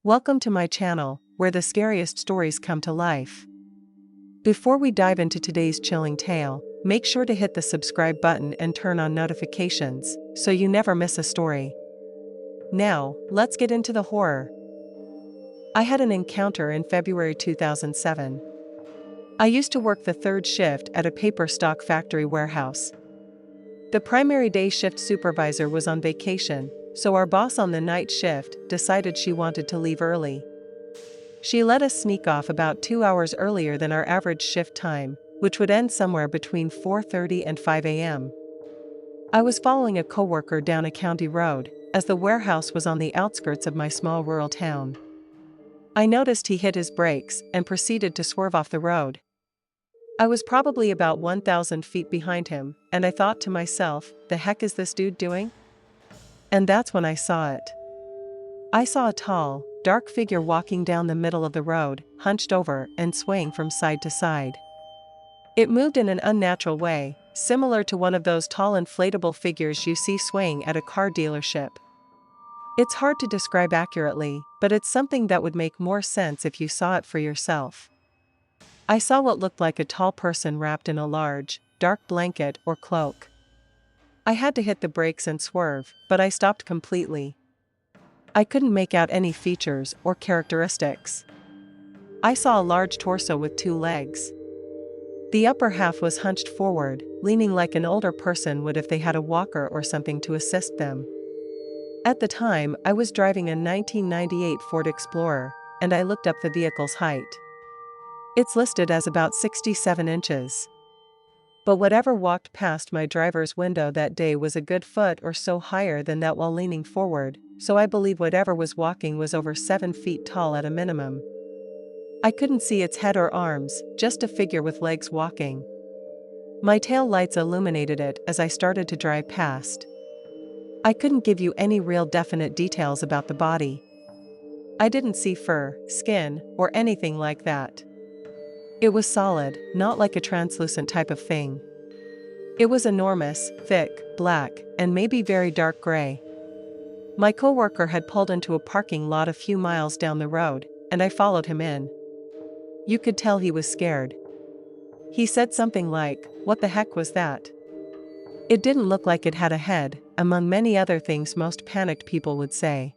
Welcome to my channel, where the scariest stories come to life. Before we dive into today's chilling tale, make sure to hit the subscribe button and turn on notifications, so you never miss a story. Now, let's get into the horror. I had an encounter in February 2007. I used to work the third shift at a paper stock factory warehouse. The primary day shift supervisor was on vacation, so our boss on the night shift decided she wanted to leave early. She let us sneak off about 2 hours earlier than our average shift time, which would end somewhere between 4:30 and 5 a.m. I was following a coworker down a county road, as the warehouse was on the outskirts of my small rural town. I noticed he hit his brakes and proceeded to swerve off the road. I was probably about 1,000 feet behind him, and I thought to myself, the heck is this dude doing? And that's when I saw it. I saw a tall, dark figure walking down the middle of the road, hunched over and swaying from side to side. It moved in an unnatural way, similar to one of those tall inflatable figures you see swaying at a car dealership. It's hard to describe accurately, but it's something that would make more sense if you saw it for yourself. I saw what looked like a tall person wrapped in a large, dark blanket or cloak. I had to hit the brakes and swerve, but I stopped completely. I couldn't make out any features or characteristics. I saw a large torso with 2 legs. The upper half was hunched forward, leaning like an older person would if they had a walker or something to assist them. At the time, I was driving a 1998 Ford Explorer, and I looked up the vehicle's height. It's listed as about 67 inches. But whatever walked past my driver's window that day was a good foot or so higher than that while leaning forward, so I believe whatever was walking was over 7 feet tall at a minimum. I couldn't see its head or arms, just a figure with legs walking. My tail lights illuminated it as I started to drive past. I couldn't give you any real definite details about the body. I didn't see fur, skin, or anything like that. It was solid, not like a translucent type of thing. It was enormous, thick, black, and maybe very dark gray. My coworker had pulled into a parking lot a few miles down the road, and I followed him in. You could tell he was scared. He said something like, "What the heck was that?" It didn't look like it had a head, among many other things most panicked people would say.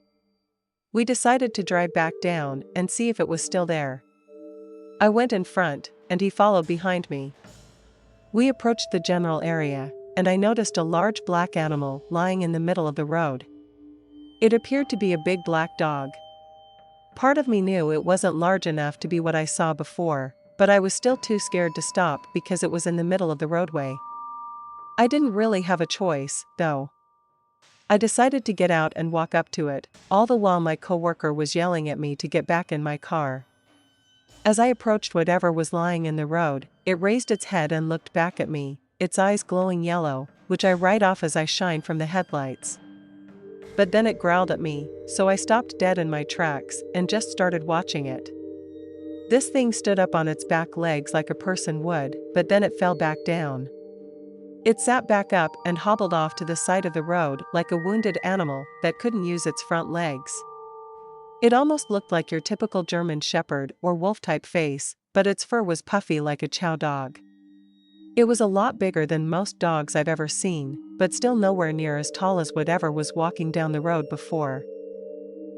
We decided to drive back down and see if it was still there. I went in front, and he followed behind me. We approached the general area, and I noticed a large black animal lying in the middle of the road. It appeared to be a big black dog. Part of me knew it wasn't large enough to be what I saw before, but I was still too scared to stop because it was in the middle of the roadway. I didn't really have a choice, though. I decided to get out and walk up to it, all the while my coworker was yelling at me to get back in my car. As I approached whatever was lying in the road, it raised its head and looked back at me, its eyes glowing yellow, which I write off as I shine from the headlights. But then it growled at me, so I stopped dead in my tracks and just started watching it. This thing stood up on its back legs like a person would, but then it fell back down. It sat back up and hobbled off to the side of the road like a wounded animal that couldn't use its front legs. It almost looked like your typical German shepherd or wolf-type face, but its fur was puffy like a chow dog. It was a lot bigger than most dogs I've ever seen, but still nowhere near as tall as whatever was walking down the road before.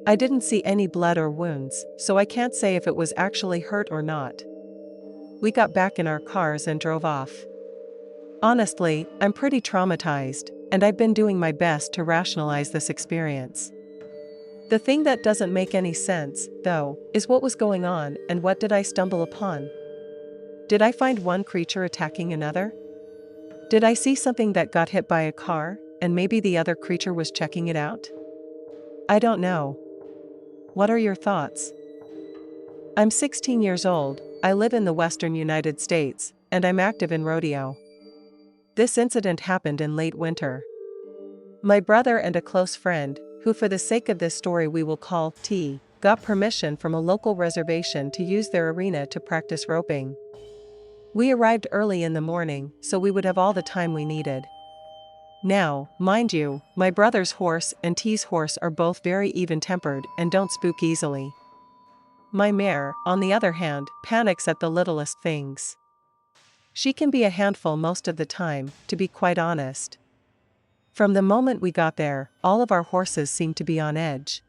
I didn't see any blood or wounds, so I can't say if it was actually hurt or not. We got back in our cars and drove off. Honestly, I'm pretty traumatized, and I've been doing my best to rationalize this experience. The thing that doesn't make any sense, though, is what was going on and what did I stumble upon? Did I find one creature attacking another? Did I see something that got hit by a car, and maybe the other creature was checking it out? I don't know. What are your thoughts? I'm 16 years old, I live in the western United States, and I'm active in rodeo. This incident happened in late winter. My brother and a close friend, who for the sake of this story we will call T, got permission from a local reservation to use their arena to practice roping. We arrived early in the morning, so we would have all the time we needed. Now, mind you, my brother's horse and T's horse are both very even-tempered and don't spook easily. My mare, on the other hand, panics at the littlest things. She can be a handful most of the time, to be quite honest. From the moment we got there, all of our horses seemed to be on edge.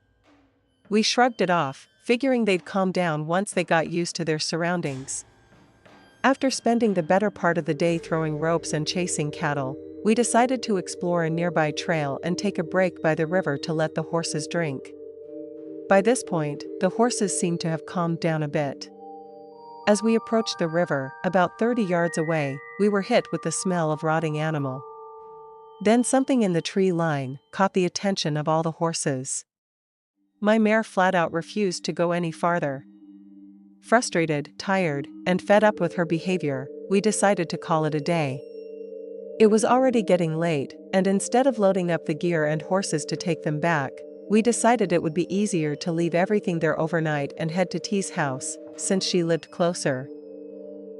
We shrugged it off, figuring they'd calm down once they got used to their surroundings. After spending the better part of the day throwing ropes and chasing cattle, we decided to explore a nearby trail and take a break by the river to let the horses drink. By this point, the horses seemed to have calmed down a bit. As we approached the river, about 30 yards away, we were hit with the smell of rotting animal. Then something in the tree line caught the attention of all the horses. My mare flat out refused to go any farther. Frustrated, tired, and fed up with her behavior, we decided to call it a day. It was already getting late, and instead of loading up the gear and horses to take them back, we decided it would be easier to leave everything there overnight and head to T's house, since she lived closer.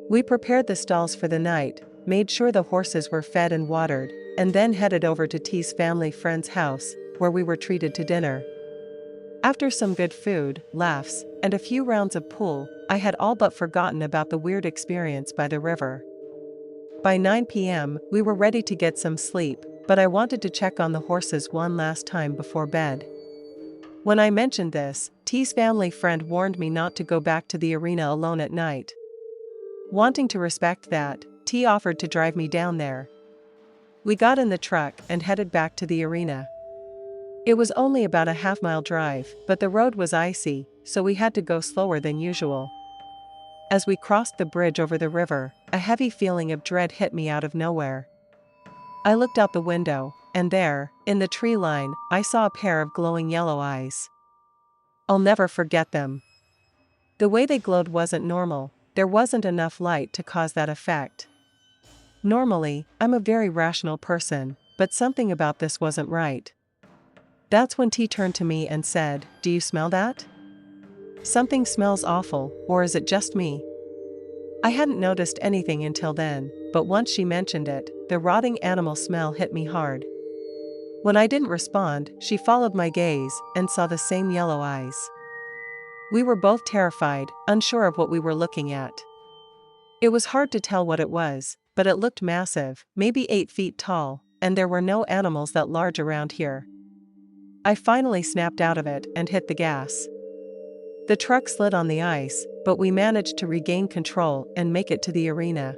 We prepared the stalls for the night, made sure the horses were fed and watered, and then headed over to T's family friend's house, where we were treated to dinner. After some good food, laughs, and a few rounds of pool, I had all but forgotten about the weird experience by the river. By 9 p.m., we were ready to get some sleep, but I wanted to check on the horses one last time before bed. When I mentioned this, T's family friend warned me not to go back to the arena alone at night. Wanting to respect that, T offered to drive me down there. We got in the truck and headed back to the arena. It was only about a half-mile drive, but the road was icy, so we had to go slower than usual. As we crossed the bridge over the river, a heavy feeling of dread hit me out of nowhere. I looked out the window, and there, in the tree line, I saw a pair of glowing yellow eyes. I'll never forget them. The way they glowed wasn't normal, there wasn't enough light to cause that effect. Normally, I'm a very rational person, but something about this wasn't right. That's when T turned to me and said, "Do you smell that? Something smells awful, or is it just me?" I hadn't noticed anything until then, but once she mentioned it, the rotting animal smell hit me hard. When I didn't respond, she followed my gaze and saw the same yellow eyes. We were both terrified, unsure of what we were looking at. It was hard to tell what it was, but it looked massive, maybe 8 feet tall, and there were no animals that large around here. I finally snapped out of it and hit the gas. The truck slid on the ice, but we managed to regain control and make it to the arena.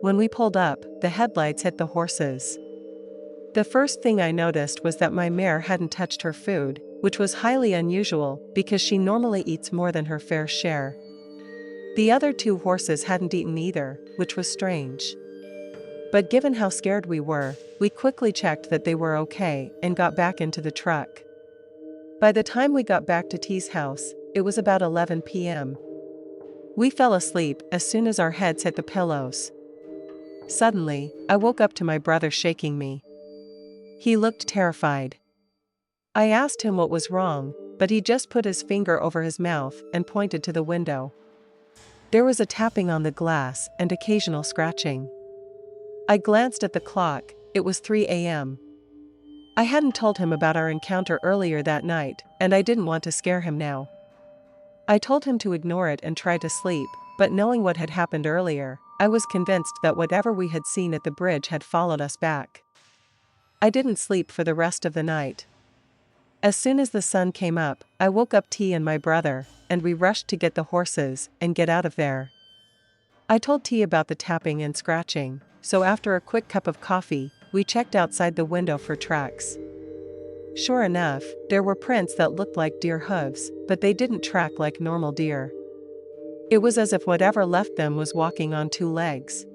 When we pulled up, the headlights hit the horses. The first thing I noticed was that my mare hadn't touched her food, which was highly unusual because she normally eats more than her fair share. The other 2 horses hadn't eaten either, which was strange. But given how scared we were, we quickly checked that they were okay and got back into the truck. By the time we got back to T's house, it was about 11 p.m. We fell asleep as soon as our heads hit the pillows. Suddenly, I woke up to my brother shaking me. He looked terrified. I asked him what was wrong, but he just put his finger over his mouth and pointed to the window. There was a tapping on the glass and occasional scratching. I glanced at the clock, it was 3 a.m. I hadn't told him about our encounter earlier that night, and I didn't want to scare him now. I told him to ignore it and try to sleep, but knowing what had happened earlier, I was convinced that whatever we had seen at the bridge had followed us back. I didn't sleep for the rest of the night. As soon as the sun came up, I woke up T and my brother, and we rushed to get the horses and get out of there. I told T about the tapping and scratching, so after a quick cup of coffee, we checked outside the window for tracks. Sure enough, there were prints that looked like deer hooves, but they didn't track like normal deer. It was as if whatever left them was walking on 2 legs.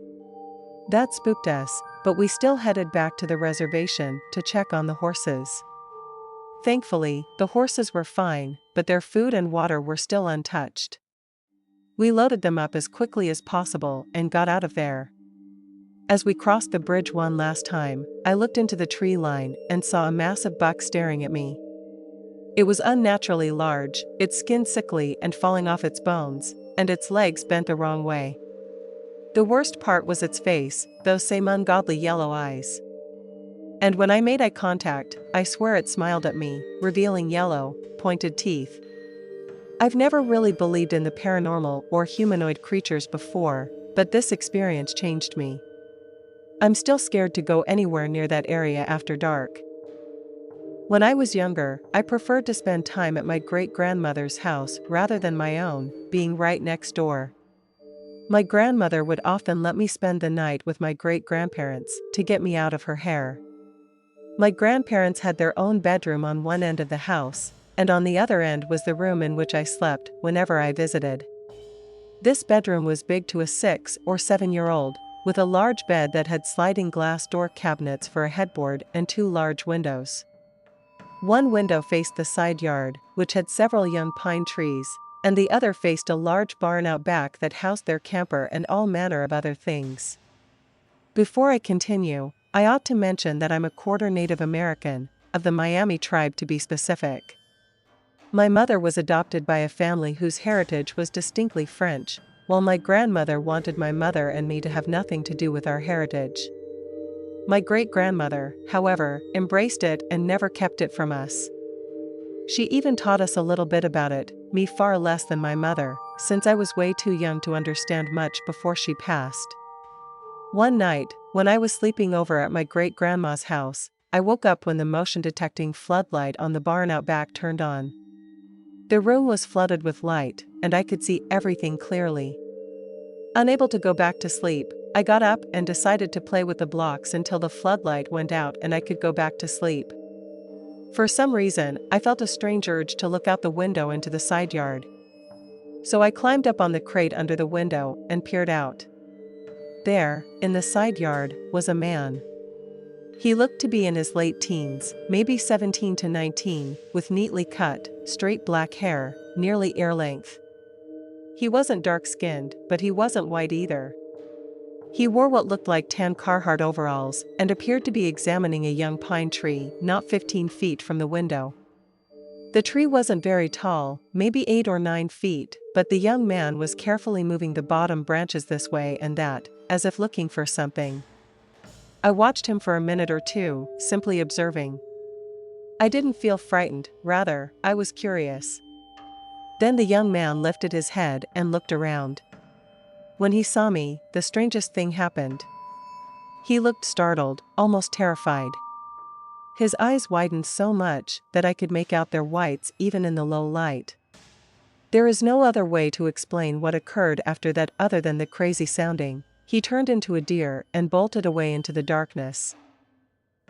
That spooked us, but we still headed back to the reservation to check on the horses. Thankfully, the horses were fine, but their food and water were still untouched. We loaded them up as quickly as possible and got out of there. As we crossed the bridge one last time, I looked into the tree line and saw a massive buck staring at me. It was unnaturally large, its skin sickly and falling off its bones, and its legs bent the wrong way. The worst part was its face, those same ungodly yellow eyes. And when I made eye contact, I swear it smiled at me, revealing yellow, pointed teeth. I've never really believed in the paranormal or humanoid creatures before, but this experience changed me. I'm still scared to go anywhere near that area after dark. When I was younger, I preferred to spend time at my great-grandmother's house rather than my own, being right next door. My grandmother would often let me spend the night with my great-grandparents to get me out of her hair. My grandparents had their own bedroom on one end of the house, and on the other end was the room in which I slept whenever I visited. This bedroom was big to a 6 or 7-year-old, with a large bed that had sliding glass door cabinets for a headboard and 2 large windows. One window faced the side yard, which had several young pine trees, and the other faced a large barn out back that housed their camper and all manner of other things. Before I continue, I ought to mention that I'm a quarter Native American, of the Miami tribe to be specific. My mother was adopted by a family whose heritage was distinctly French, while my grandmother wanted my mother and me to have nothing to do with our heritage. My great-grandmother, however, embraced it and never kept it from us. She even taught us a little bit about it, me far less than my mother, since I was way too young to understand much before she passed. One night, when I was sleeping over at my great-grandma's house, I woke up when the motion-detecting floodlight on the barn out back turned on. The room was flooded with light, and I could see everything clearly. Unable to go back to sleep, I got up and decided to play with the blocks until the floodlight went out and I could go back to sleep. For some reason, I felt a strange urge to look out the window into the side yard. So I climbed up on the crate under the window and peered out. There, in the side yard, was a man. He looked to be in his late teens, maybe 17 to 19, with neatly cut, straight black hair, nearly ear length. He wasn't dark-skinned, but he wasn't white either. He wore what looked like tan Carhartt overalls and appeared to be examining a young pine tree not 15 feet from the window. The tree wasn't very tall, maybe 8 or 9 feet, but the young man was carefully moving the bottom branches this way and that, as if looking for something. I watched him for a minute or two, simply observing. I didn't feel frightened, rather, I was curious. Then the young man lifted his head and looked around. When he saw me, the strangest thing happened. He looked startled, almost terrified. His eyes widened so much that I could make out their whites even in the low light. There is no other way to explain what occurred after that other than the crazy sounding. He turned into a deer and bolted away into the darkness.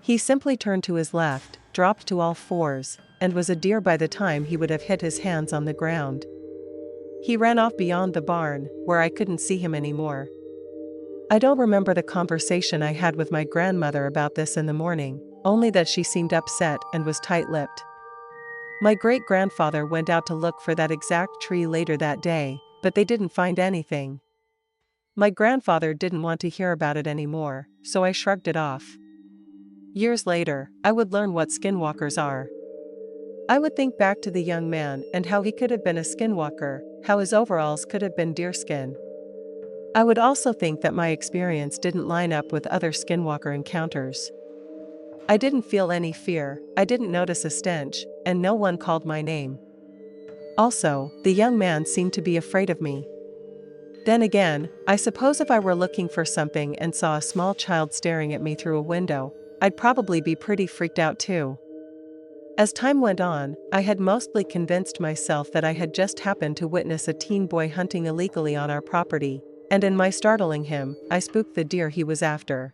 He simply turned to his left, dropped to all fours, and was a deer by the time he would have hit his hands on the ground. He ran off beyond the barn, where I couldn't see him anymore. I don't remember the conversation I had with my grandmother about this in the morning, only that she seemed upset and was tight-lipped. My great-grandfather went out to look for that exact tree later that day, but they didn't find anything. My grandfather didn't want to hear about it anymore, so I shrugged it off. Years later, I would learn what skinwalkers are. I would think back to the young man and how he could have been a skinwalker, how his overalls could have been deerskin. I would also think that my experience didn't line up with other skinwalker encounters. I didn't feel any fear, I didn't notice a stench, and no one called my name. Also, the young man seemed to be afraid of me. Then again, I suppose if I were looking for something and saw a small child staring at me through a window, I'd probably be pretty freaked out too. As time went on, I had mostly convinced myself that I had just happened to witness a teen boy hunting illegally on our property, and in my startling him, I spooked the deer he was after.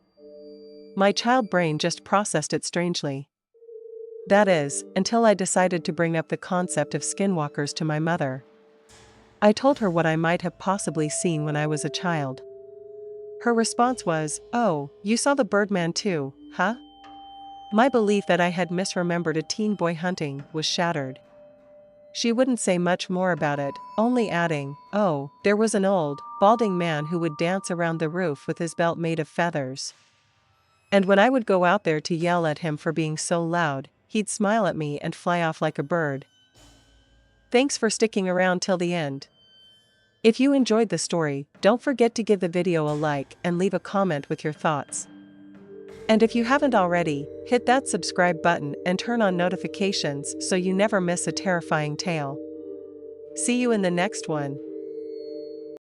My child brain just processed it strangely. That is, until I decided to bring up the concept of skinwalkers to my mother. I told her what I might have possibly seen when I was a child. Her response was, "Oh, you saw the Birdman too, huh?" My belief that I had misremembered a teen boy hunting was shattered. She wouldn't say much more about it, only adding, "Oh, there was an old, balding man who would dance around the roof with his belt made of feathers. And when I would go out there to yell at him for being so loud, he'd smile at me and fly off like a bird." Thanks for sticking around till the end. If you enjoyed the story, don't forget to give the video a like and leave a comment with your thoughts. And if you haven't already, hit that subscribe button and turn on notifications so you never miss a terrifying tale. See you in the next one.